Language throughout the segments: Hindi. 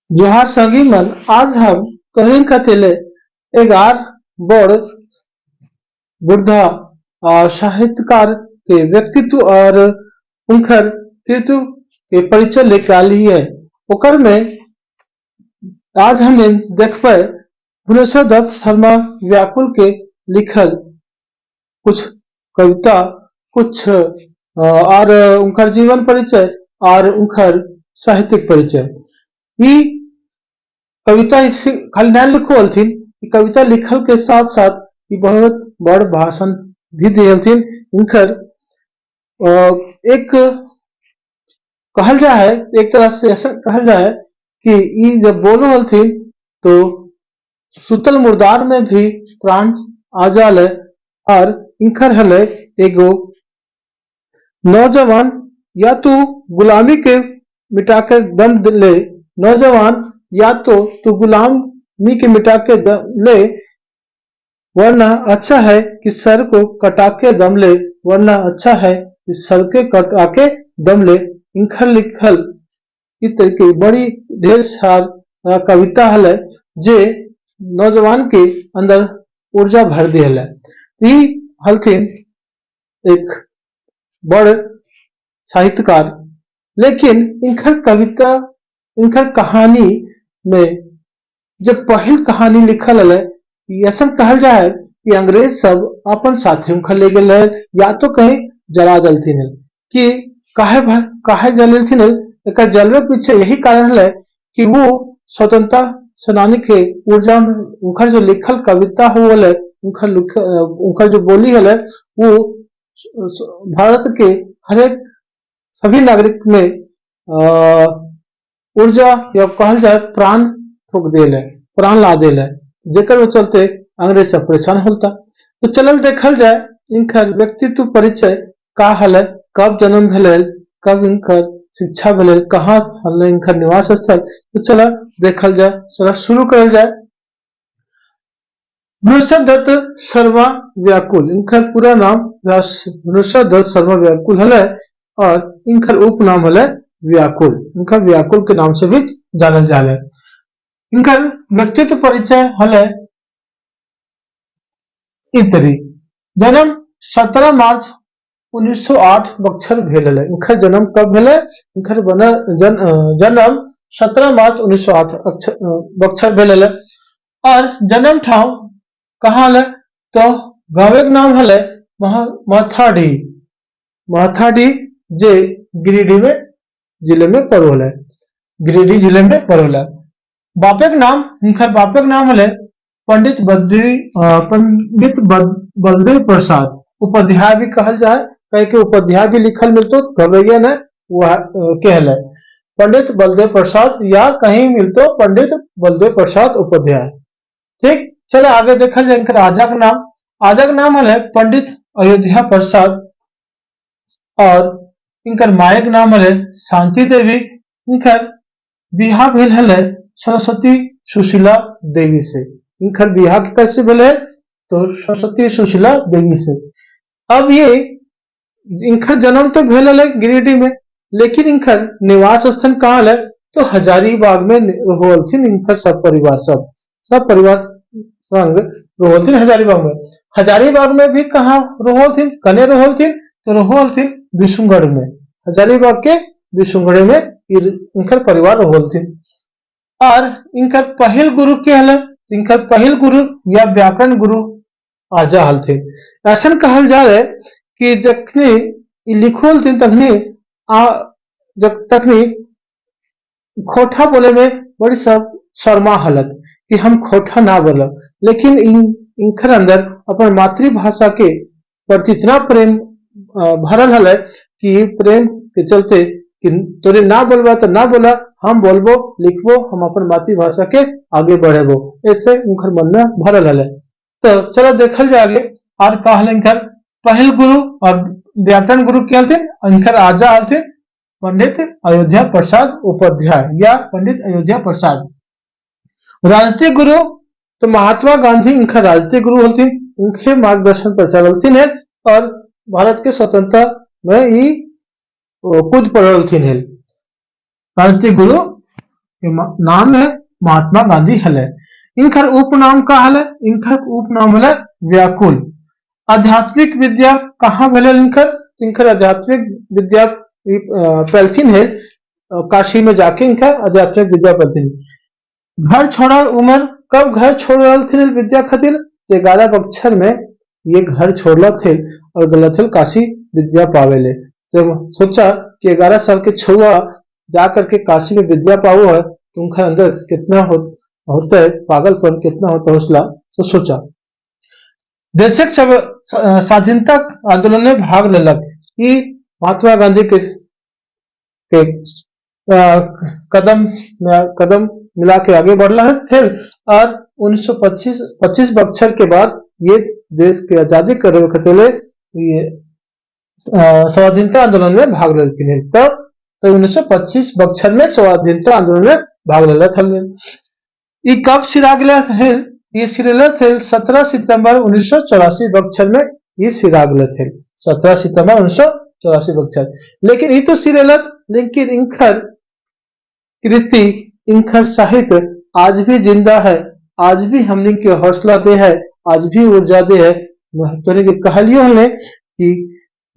जोहार संगी मन आज हम कहिन कतेले एगार बड़ बुढ़ा साहित्यकार के व्यक्तित्व और उनकर कृतित्व के परिचय लेके आली है। ओकर में आज हमें देखबे भुवनेश्वर दत्त शर्मा व्याकुल के लिखल कुछ कविता कुछ और उनकर जीवन परिचय और उनकर साहित्यिक परिचय। ई कविता खाली नहीं लिखल कविता लिखल के साथ साथ ये बहुत बड़ भाषण भी दिलथिन। इनकर एक कहल जा है, एक तरह से ऐसा कहल जा है कि ये जब बोलो हलथिन तो सुतल मुर्दार में भी प्राण आ जाले। और इनकर हले एगो नौजवान या तो गुलामी के मिटा के दम ले, नौजवान या तो तू गुलामी के मिटा के दम ले, वरना अच्छा है कि सर को कटा के दम ले, वरना अच्छा है कि सर के कटा के दम ले। इनकर लिखल इस तरीके बड़ी ढेर सार कविता हल जे नौजवान के अंदर ऊर्जा भर दी हल। हलथिन एक बड़ साहित्यकार, लेकिन इनकर कविता इनकर कहानी में जब पहल कहानी लिखल है ऐसा कहल जाए कि अंग्रेज सब अपन साथी उनकर ले गए या तो कहीं जला दलथिन कि काहे जलथिन। एक जलवे पीछे यही कारण है कि वो स्वतंत्रता सेनानी के ऊर्जा में उनकर जो लिखल कविता हो उनकर जो बोली है वो भारत के हर एक सभी नागरिक में ऊर्जा या कहल जाए प्राण फूक देल है, प्राण ला देल है, जेकर चलते अंग्रेज से परेशान होता। तो चलल देखल जाए इनकर व्यक्तित्व परिचय का हल, कब जन्म भेल, कब इनकर शिक्षा भेल, कहाँ हल इनकर निवास स्थल। तो चला देखल जाए, चला शुरू करल जाए। भुवनेश्वर दत्त शर्मा व्याकुल, इनकर पूरा नाम भुवनेश्वर दत्त शर्मा व्याकुल हल और इनकर उपनाम हल व्याकुल। इनका व्याकुल के नाम से भी जानल जाले। इनकर व्यक्तित्व परिचय हल इतरी जन्म 17 मार्च 1908 बक्सर भेल है। इनकर जन्म कब भेल? इनकर जन्म 17 मार्च 1908 बक्सर भेल है। और जन्म ठाव कहाँ है तो गाँव के नाम हल माथाडी, माथाडी जे गिरिडीह में जिले में पड़ोल है, गिरिडीह जिले में पड़ोल है। बापे के नाम इनकर बापे के नाम हल पंडित बलदेव प्रसाद, उपाध्याय भी कहल जाए, कह के उपाध्याय भी लिखल मिलतो घबरैया ने वह कहल है पंडित बलदेव प्रसाद या कहीं मिलतो पंडित बलदेव प्रसाद उपाध्याय। ठीक, चलो आगे देखा जाए। इनकर राजा का नाम है पंडित अयोध्या प्रसाद और इनकर माए का नाम है शांति देवी। इनकर बिहार भेल है सरस्वती सुशीला देवी से। इनकर बिहार कैसे भेल है तो सरस्वती सुशीला देवी से। अब ये इनकर जन्म तो भेल है गिरिडीह में, लेकिन इनकर निवास स्थान कहाँ है तो हजारीबाग में होलथिन। इनकर सब परिवार संग रोहलथिन हजारीबाग में। हजारीबाग में भी कहाँ रोहलथिन, कने रोहलथिन तो रोहलथिन विशुनगढ़ में, हजारीबाग के विशुनगढ़ में इनकर परिवार रोहलथिन। और इनकर पहल गुरु के हल, इनकर पहल गुरु या व्याकरण गुरु आजा हलथिन। ऐसा कहल जा रहे कि जखनी लिखोलथिन तखनी जब तखनी खोठा बोले में बड़ी सब शर्मा हलत कि हम खोठा ना बोलो, लेकिन इनकर अंदर अपन मातृभाषा के प्रति इतना प्रेम भरल हल कि प्रेम के चलते कि तोरे ना बोलबा तो ना बोला, हम बोलबो लिखबो, हम अपन मातृभाषा के आगे बढ़ेबो, ऐसे इनकर मन में भरल हल। तो चलो देखल जाए और कहल इनकर पहल गुरु और व्याकरण गुरु के हलथिन। इनकर आजा हलथिन पंडित अयोध्या प्रसाद उपाध्याय या पंडित अयोध्या प्रसाद। राजनीतिक गुरु तो महात्मा गांधी इनका राजनीतिक गुरु हलथिन, उनके मार्गदर्शन पर चलथिन है और भारत के स्वतंत्रता में ही कूद पड़लथिन है। राजनीतिक गुरु नाम है महात्मा गांधी हले। इनकर उपनाम का हले, इनकर उपनाम हले व्याकुल। आध्यात्मिक विद्या कहाँ भेल इनकर? इनकर आध्यात्मिक विद्या पैलथिन है काशी में जाके इनका आध्यात्मिक विद्या पैलथिन। घर छोड़ा उम्र कब घर छोड़ रहा थे विद्या खातिर? 11 बक्सर में ये घर छोड़ला थे और गला थे काशी विद्या पावेले। जब सोचा कि 11 साल के छुआ जा करके काशी में विद्या पाओ है तो उनके अंदर कितना होता है पागलपन, कितना होता है हौसला, तो सोचा। देशक स्वाधीनता आंदोलन में भाग लेलक। ये महात्मा गांधी के कदम मिला के आगे बढ़ला थे और 1925 बक्सर के बाद ये देश के आजादी करे खतेले ये स्वाधीनता आंदोलन में भाग लेते। तब तो 1925 बक्सर में स्वाधीनता आंदोलन में भाग लेला था। ये कब सिरा गया है? ये सिरेला थे 17 सितंबर 1984 बक्सर में ये सिरा गया थे। 17 सितंबर 1984 बक्सर। लेकिन ये तो सिरेला, लेकिन इनकर कृति, इनकर साहित्य आज भी जिंदा है, आज भी हमने के हौसला दे है, आज भी ऊर्जा दे है। तो कहानियों ने कि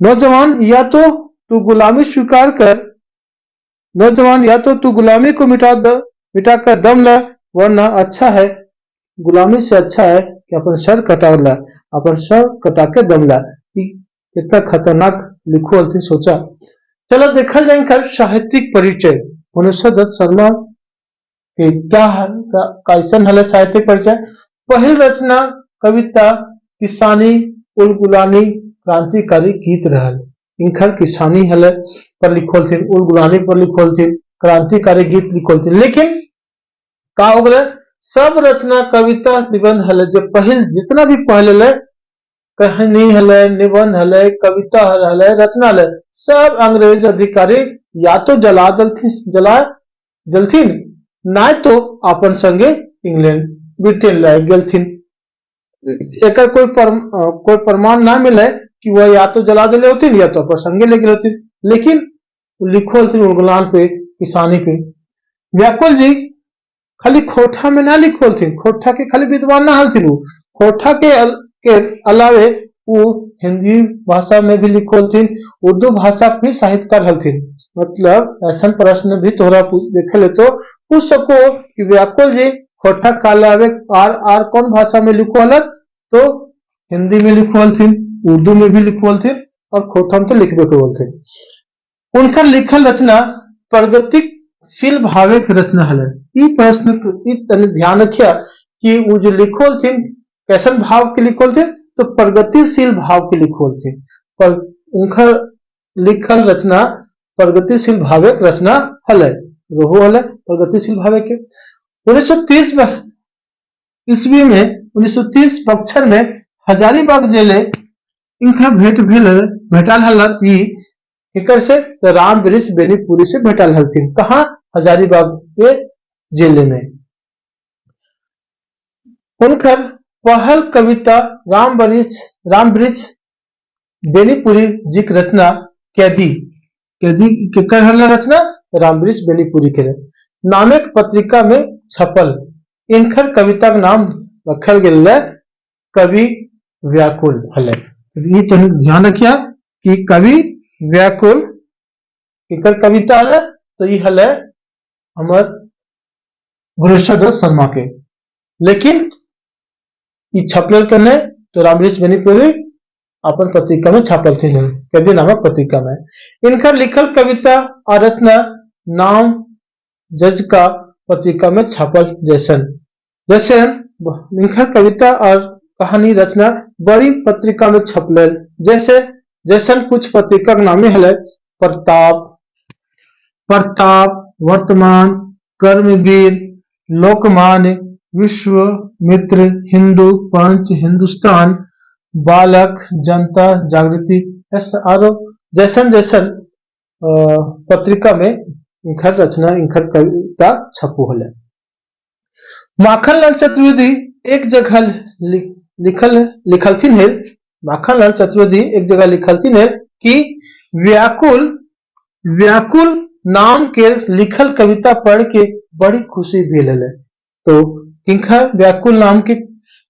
नौजवान या तो तू गुलामी स्वीकार कर, नौजवान या तो तू गुलामी को मिटा कर दम ला, वरना अच्छा है गुलामी से अच्छा है कि अपन सर कटा ला, अपन सर कटा के दम ला। कितना खतरनाक लिखो अलती सोचा। चलो देखा जाए इनका साहित्यिक परिचय। 1910 शर्मा के क्या कैसन हले साहित्यिक परिचय? पहल रचना कविता किसानी उलगुलानी क्रांतिकारी गीत रहल। इनकर किसानी हले पर लिखल थे, उलगुलानी पर लिखल थे, क्रांतिकारी गीत लिखल थे। लेकिन का हो गए सब रचना कविता निबंध हले जो पहल जितना भी पहले कहानी हले, निबंध हले, कविता हले, रचना हले, सब अंग्रेज अधिकारी या तो जला जलथिन ना तो अपन संगे इंग्लैंड ब्रिटेन लाए गलथिन। एक कोई प्रमाण ना मिले कि वह या तो जला दिले होती या तो अपन संगे ले गए होती। लेकिन लिखो उलगुलान पे, किसानी पे। व्याकुल जी खाली खोठा में ना लिखल थी, खोठा के खाली विद्वान ना हलथिन, खोठा के अलावे वो हिंदी भाषा में भी लिखल थी, उर्दू भाषा भी साहित्यकार हलथिन। मतलब ऐसा प्रश्न भी तोहरा देखे ले तो पूछ सको कि व्याकुल जी खोठा के अलावे आर कौन भाषा में लिखल? तो हिंदी में लिखल थी, उर्दू में भी लिखल थी और खोठा में तो लिखबे करल थे। उनका लिखल रचना प्रगतिशील भावे की रचना हल। प्रश्न ध्यान रखिया कि वो जो लिखल थे कैसन भाव के लिखल थे? तो प्रगतिशील भाव के लिखल थे। पर उनका लिखल रचना प्रगतिशील भावे की रचना हल, रोहो हल प्रगतिशील भावे के। 1930 ईस्वी में 1930 बक्सर में हजारीबाग जेले इनका भेटाल हल। एकर से राम वृक्ष बेनीपुरी से भेटल हलथिन। कहाँ? हजारीबाग के जेल में। उनकर पहल कविता राम वृक्ष बेनीपुरी जी की रचना कैदी केकर हल रचना? राम वृक्ष बेनीपुरी के नामक पत्रिका में छपल। इनकर कविता का नाम रखल गया कवि व्याकुल हल। ये तो ध्यान रखिया कि कवि व्याकुल एकर कविता है, तो ये हल हमार गुरुशद शर्मा के। लेकिन ये छपल करने तो रामवृक्ष बेनीपुरी अपन पत्रिका में छापल थे, कैदी नामक पत्रिका में। इनका लिखल कविता और रचना नाम जज का पत्रिका में छापल जैसे इनकर कविता और कहानी रचना बड़ी पत्रिका में छपल। जैसन कुछ पत्रिका के नामे हल प्रताप, वर्तमान, कर्मवीर, लोकमान्य, विश्वामित्र, हिंदू, पंच, हिंदुस्तान, बालक, जनता, जागृति, जैसन पत्रिका में इनकर रचना इनकर कविता छपू हल। माखनलाल चतुर्वेदी एक जगह लिखलथिन है, माखनलाल चतुर्वेदी एक जगह लिखलथिन है कि व्याकुल नाम के लिखल कविता पढ़ के बड़ी खुशी भेल है। तो किनकर व्याकुल नाम के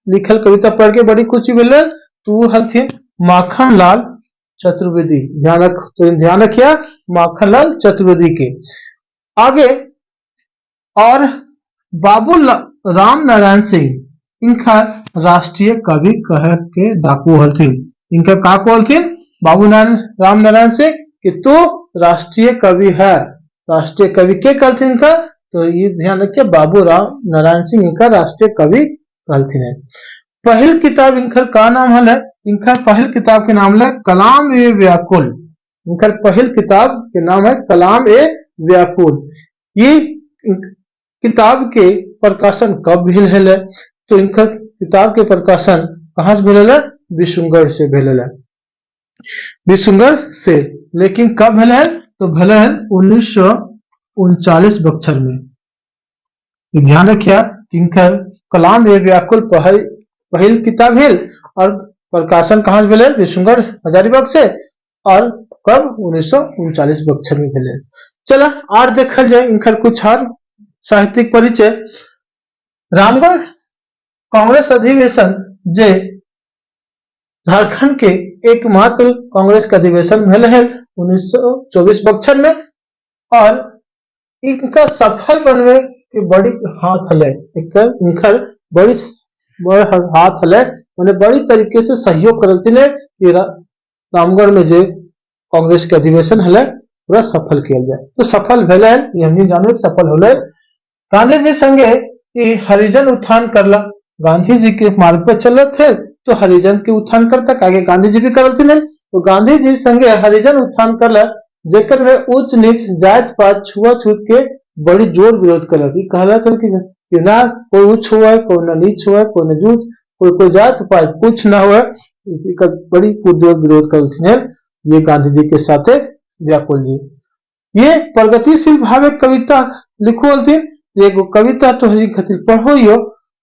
लिखल कविता पढ़ के बड़ी खुशी भेल है, तो वो हलथिन माखन लाल चतुर्वेदी। ध्यान रखिए माखन लाल चतुर्वेदी के। आगे और बाबू राम नारायण सिंह इनका राष्ट्रीय कवि कह के डाकू हलथिन। इनका का को हलथिन बाबू राम नारायण सिंह कि तो राष्ट्रीय कवि है। राष्ट्रीय कवि के कहलथिन इनका, तो ये ध्यान रखिए बाबू राम नारायण सिंह इनका राष्ट्रीय कवि कहलथिन है। पहल किताब इनका का नाम है, इनका पहल किताब के नाम है कलाम ए व्याकुल। इनका पहल किताब के नाम है कलाम ए व्याकुल। ये किताब के प्रकाशन कब भेल है, तो इनका किताब के प्रकाशन कहां से भेल है, विशुनगढ़ से भेल है, विशुनगढ़ से। लेकिन कब भेल है, तो भेल है 1939 बक्सर में। ध्यान रखिए इनका कलाम ए व्याकुल पहल किताब है और प्रकाशन कहां से भेल है, विशुनगढ़ हजारीबाग से, और कब 1939 बक्सर में भेल है। चला और देखल जाए इनका कुछ और साहित्यिक परिचय। रामगढ़ कांग्रेस अधिवेशन जे झारखंड के एकमात्र कांग्रेस का अधिवेशन भेल है 1924 बक्सर में, और इनका सफल बनने के बड़ी हाथ है, इनका बड़ी हाथ है, उन्हें बड़ी तरीके से सहयोग करते कि रामगढ़ में जो कांग्रेस के अधिवेशन है पूरा सफल किया जाए। तो सफल भेल है, ये हम जानो सफल होले। गांधी जी संगे ये हरिजन उत्थान करला। गांधी जी के मार्ग पे चलत थे तो हरिजन के उत्थान करता, आगे गांधी जी भी करते हैं, तो गांधी जी संगे हरिजन उत्थान करला, जेकर में उच्च नीच जात पात छुआछूत के बड़ी जोर विरोध करत। ये कहला था कि ना कोई उच्च हुआ है, कोई ना नीच हुआ है, कोई ना जूत, कोई जात पात कुछ ना हुआ, बड़ी पुरजोर विरोध करते हैं ये गांधी जी के साथ व्याकुल जी। ये प्रगतिशील भाव कविता लिखो थी, एगो कविता तो खातिर पढ़ो यो।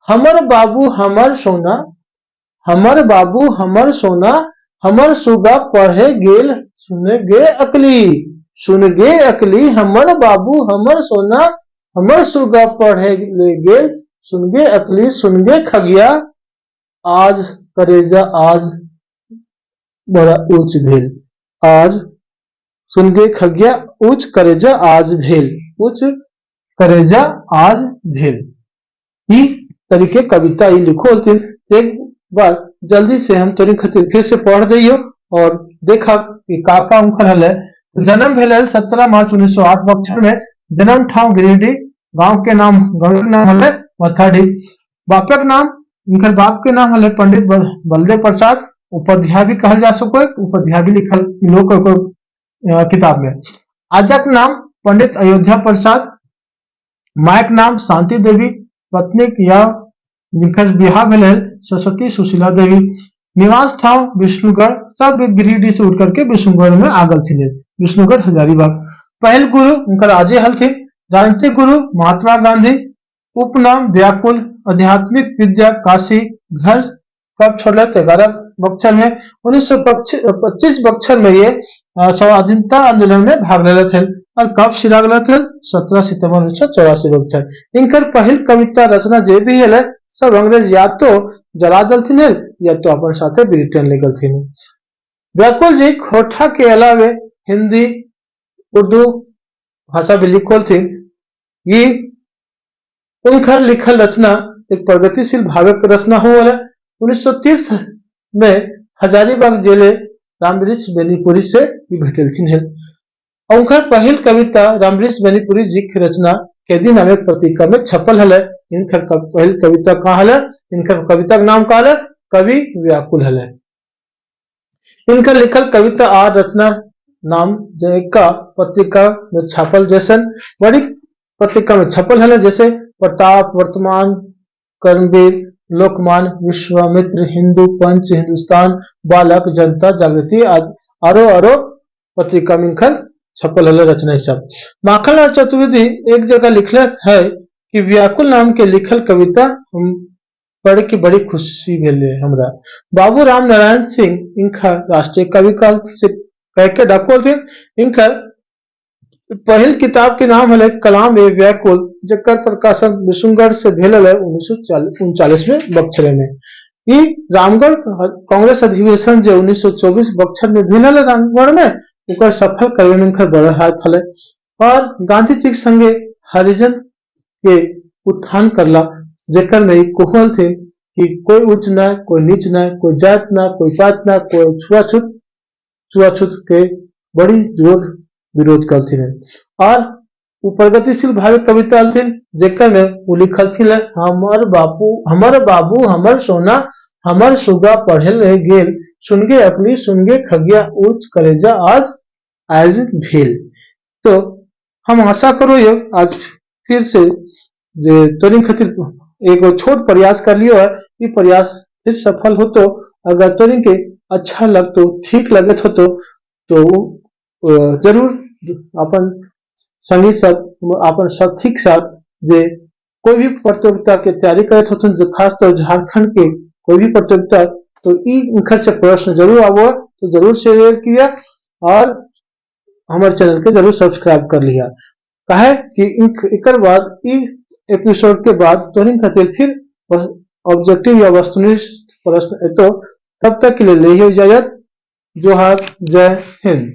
हमर बाबू हमर सोना, हमर बाबू हमर सोना, हमर सुगा पढ़े गेल सुन गे अकली, सुन गे अकली, हमर बाबू हमर सोना, हमर सुगा पढ़े ले गेल सुन गे अकली, सुन गे खगिया आज करेजा आज बड़ा ऊंच भेल, आज सुन गे खगिया ऊंच करेजा आज भेल, ऊंच करेजा आज भेल। ये तरीके कविता ये लिखो। एक बार जल्दी से हम तोरी खातिर फिर से पढ़ दियो और देखा कि काका उनकर हल है। जन्म भेल 17 मार्च 1908 बक्सर में। जन्म ठाव गिरिडीह, गांव के नाम हल मथाडी। बापक नाम इनकर बाप के नाम हल पंडित बलदेव प्रसाद, उपाध्याय भी कहल जा सको, उपाध्याय भी लिखल लोग किताब में। आजक नाम पंडित अयोध्या प्रसाद, मायक नाम शांति देवी, पत्नी या निखज बिहार भेल सरस्वती सुशीला देवी। निवास ठाव विष्णुगढ़, सब गिरिडीह से उठ करके विष्णुगढ़ में आगल थे, विष्णुगढ़ हजारीबाग। पहल गुरु उनका राजे हल थे। राजनीतिक गुरु महात्मा गांधी। उपनाम व्याकुल। आध्यात्मिक विद्या काशी। घर कब छोड़े 11 बक्सर में। 1925 बक्सर में ये स्वाधीनता आंदोलन में भाग ले थे और कब सिरा गए थे 17 सितंबर 1984 बक्सर। इनकर पहल कविता रचना जे भी है सब अंग्रेज या तो जला दलथिन या तो अपन साथे ब्रिटेन ले गलथिन। व्याकुल जी खोटा के अलावे हिंदी उर्दू भाषा भी लिखल थी। ये उनकर लिखल रचना एक प्रगतिशील भावक रचना हो। 1930 में हजारीबाग जेले रामवृक्ष बेनीपुरी से भेटलथिन है। उनकर पहल कविता रामवृक्ष बेनीपुरी जी की रचना कैदी नामक पत्रिका में छपल है। इनकर पहल कविता कहा है, इनकर कविता का नाम कहा है कवि व्याकुल है। इनका लिखल कविता और रचना नाम का पत्रिका में छपल जैसन बड़ी पत्रिका में छपल है, जैसे प्रताप, वर्तमान, कर्मवीर, लोकमान, विश्वामित्र, हिंदू पंच, हिंदुस्तान, बालक, जनता, जागृति आरो पत्रिका में इनकर छपल है रचना सब। माखनलाल चतुर्वेदी एक जगह लिखले है कि व्याकुल नाम के लिखल कविता हम पढ़ के बड़ी खुशी भेले हमरा। बाबू राम नारायण सिंह इनका राष्ट्रीय कवि काल से कह के डाको थे। इनकर पहल किताब के नाम है कलाम ए व्याकुल, जकर प्रकाशन विशुनगढ़ से भेल है 1939 में बक्सर में। ई रामगढ़ कांग्रेस अधिवेशन जो 1924 बक्सर में भेल है रामगढ़ में, उकर सफल कार्यान्वयन बड़ा हाथ हले। और गांधी जी के संगे हरिजन के उत्थान करला, जेकर में कहल थे कि कोई उच्च न, कोई नीच न, कोई जात न, कोई पात न, कोई छुआछूत के बड़ी विरोध करथिन। और वो प्रगतिशील भावी कविता थी, जेकर में वो लिखल थी हमर बाबू हमर सोना हमर सुगा पढ़े ले गेल, सुनगे अपनी सुनगे खगिया उच्च कलेजा आज भेल। तो हम आशा करो ये आज फिर से तोरी खातिर एगो छोट प्रयास कर लियो है, ये प्रयास फिर सफल हो तो अगर तोरी के अच्छा लगतो ठीक लगत हो तो जरूर अपन संगी सब अपन साथी के साथ जे कोई भी प्रतियोगिता के तैयारी करत होते, जो खासतौर झारखंड के कोई भी प्रतियोगिता, तो इनकर से प्रश्न जरूर आवो तो जरूर शेयर किया और हमारे चैनल के जरूर सब्सक्राइब कर लिया। कहे कि इकर बाद एपिसोड के बाद तोहरी खातिर फिर ऑब्जेक्टिव या वस्तुनिष्ठ प्रश्न तो तब तक के लिए ले इजाजत। जोहार, जय हिंद।